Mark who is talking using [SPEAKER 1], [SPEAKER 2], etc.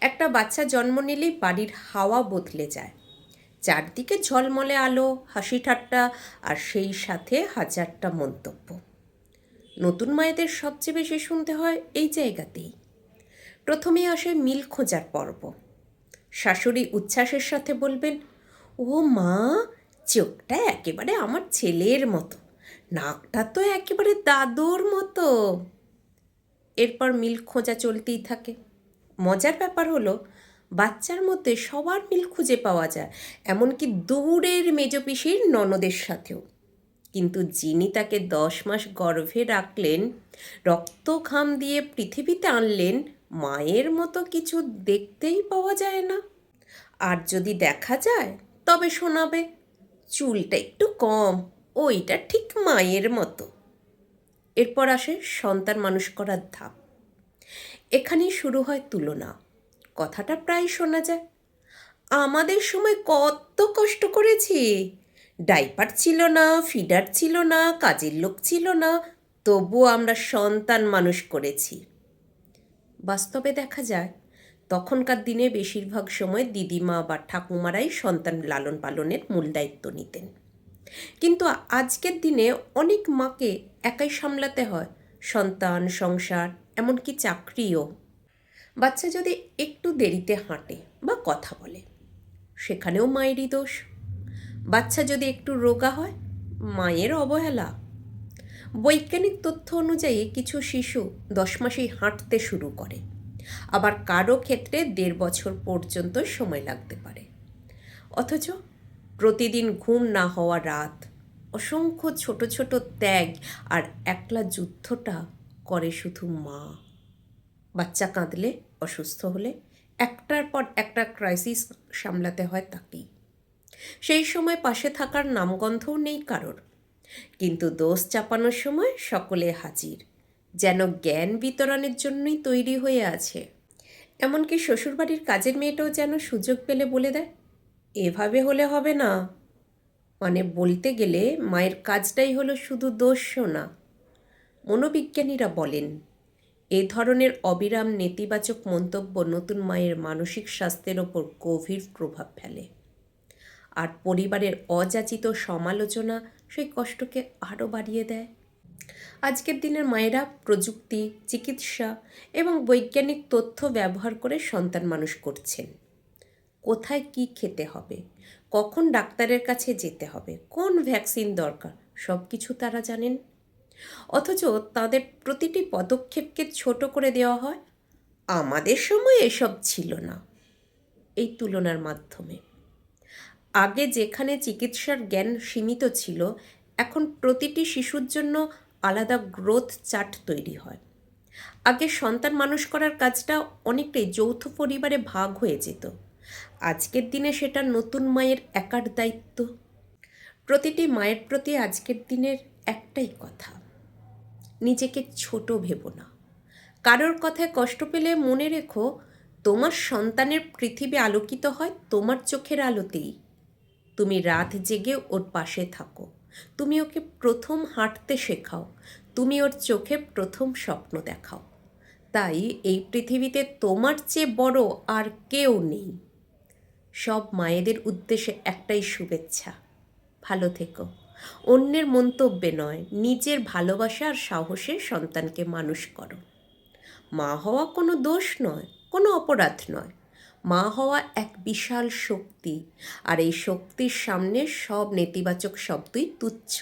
[SPEAKER 1] একটা বাচ্চা জন্ম নিলেই বাড়ির হাওয়া বদলে যায়। চারদিকে ঝলমলে আলো, হাসি ঠাট্টা, আর সেই সাথে হাজারটা মন্তব্য। নতুন মায়েদের সবচেয়ে বেশি শুনতে হয় এই জায়গাতেই। প্রথমেই আসে মিল খোঁজার পর্ব। শাশুড়ি উচ্ছ্বাসের সাথে বলবেন, ও মা, চোখটা একেবারে আমার ছেলের মতো, নাকটা তো একেবারে দাদুর মতো। এরপর মিল খোঁজা চলতেই থাকে। মজার ব্যাপার হলো, বাচ্চার মধ্যে সবার মিল খুঁজে পাওয়া যায়, এমনকি দূরের মেজ পিসির ননদের সাথেও। কিন্তু যিনি তাকে 10 মাস গর্ভে রাখলেন, রক্ত ঘাম দিয়ে পৃথিবীতে আনলেন, মায়ের মতো কিছু দেখতেই পাওয়া যায় না। আর যদি দেখা যায় তবে শোনাবে, চুলটা একটু কম, ওইটা ঠিক মায়ের মতো। এরপর আসে সন্তান মানুষ করার ধাপ। এখানেই শুরু হয় তুলনা। কথাটা প্রায় শোনা যায়, আমাদের সময় কত কষ্ট করেছি, ডাইপার ছিল না, ফিডার ছিল না, কাজের লোক ছিল না, তবুও আমরা সন্তান মানুষ করেছি। বাস্তবে দেখা যায়, তখনকার দিনে বেশিরভাগ সময় দিদিমা বা ঠাকুমারাই সন্তান লালন পালনের মূল দায়িত্ব নিতেন। কিন্তু আজকের দিনে অনেক মাকে একাই সামলাতে হয় সন্তান, সংসার, এমনকি চাকরিও। বাচ্চা যদি একটু দেরিতে হাঁটে বা কথা বলে, সেখানেও মায়েরই দোষ। বাচ্চা যদি একটু রোগা হয়, মায়ের অবহেলা। বৈজ্ঞানিক তথ্য অনুযায়ী কিছু শিশু 10 মাসেই হাঁটতে শুরু করে, আবার কারো ক্ষেত্রে 1.5 বছর পর্যন্ত সময় লাগতে পারে। অথচ প্রতিদিন ঘুম না হওয়া রাত, অসংখ্য ছোট ছোট ত্যাগ আর একলা যুদ্ধটা করে শুধু মা। বাচ্চা কাঁদলে, অসুস্থ হলে একটার পর একটা ক্রাইসিস সামলাতে হয় তাকেই। সেই সময় পাশে থাকার নামগন্ধও নেই কারোর, কিন্তু দোষ চাপানোর সময় সকলে হাজির, যেন জ্ঞান বিতরণের জন্যই তৈরি হয়ে আছে। এমনকি শ্বশুরবাড়ির কাজের মেয়েটাও যেন সুযোগ পেলে বলে দেয়, এভাবে হলে হবে না। মানে বলতে গেলে মায়ের কাজটাই হলো শুধু দোষ শোনা। মনোবিজ্ঞানীরা বলেন, এ ধরনের অবিরাম নেতিবাচক মন্তব্য নতুন মায়ের মানসিক স্বাস্থ্যের ওপর গভীর প্রভাব ফেলে। আর পরিবারের অযাচিত সমালোচনা সেই কষ্টকে আরও বাড়িয়ে দেয়। আজকের দিনের মায়েরা প্রযুক্তি, চিকিৎসা এবং বৈজ্ঞানিক তথ্য ব্যবহার করে সন্তান মানুষ করছেন। কোথায় কি খেতে হবে, কখন ডাক্তারের কাছে যেতে হবে, কোন ভ্যাকসিন দরকার, সব কিছু তারা জানেন। অথচ তাদের প্রতিটি পদক্ষেপকে ছোট করে দেওয়া হয়, আমাদের সময় এসব ছিল না। এই তুলনার মাধ্যমে আগে যেখানে চিকিৎসার জ্ঞান সীমিত ছিল, এখন প্রতিটি শিশুর জন্য আলাদা গ্রোথ চার্ট তৈরি হয়। আগে সন্তান মানুষ করার কাজটা অনেকটাই যৌথ পরিবারে ভাগ হয়ে যেত, আজকের দিনে সেটা নতুন মায়ের একার দায়িত্ব। প্রতিটি মায়ের প্রতি আজকের দিনের একটাই কথা, নিজেকে ছোট ভেবো না। কারোর কথায় কষ্ট পেলে মনে রেখো, তোমার সন্তানের পৃথিবী আলোকিত হয় তোমার চোখের আলোতেই। তুমি রাত জেগে ওর পাশে থাকো, তুমি ওকে প্রথম হাঁটতে শেখাও, তুমি ওর চোখে প্রথম স্বপ্ন দেখাও। তাই এই পৃথিবীতে তোমার চেয়ে বড় আর কেউ নেই। সব মায়েদের উদ্দেশ্যে একটাই শুভেচ্ছা, ভালো থেকো। অন্যের মন্তব্যে নয়, নিজের ভালোবাসা আর সাহসে সন্তানকে মানুষ করো। মা হওয়া কোনো দোষ নয়, কোনো অপরাধ নয়। মা হওয়া এক বিশাল শক্তি, আর এই শক্তির সামনে সব নেতিবাচক শব্দই তুচ্ছ।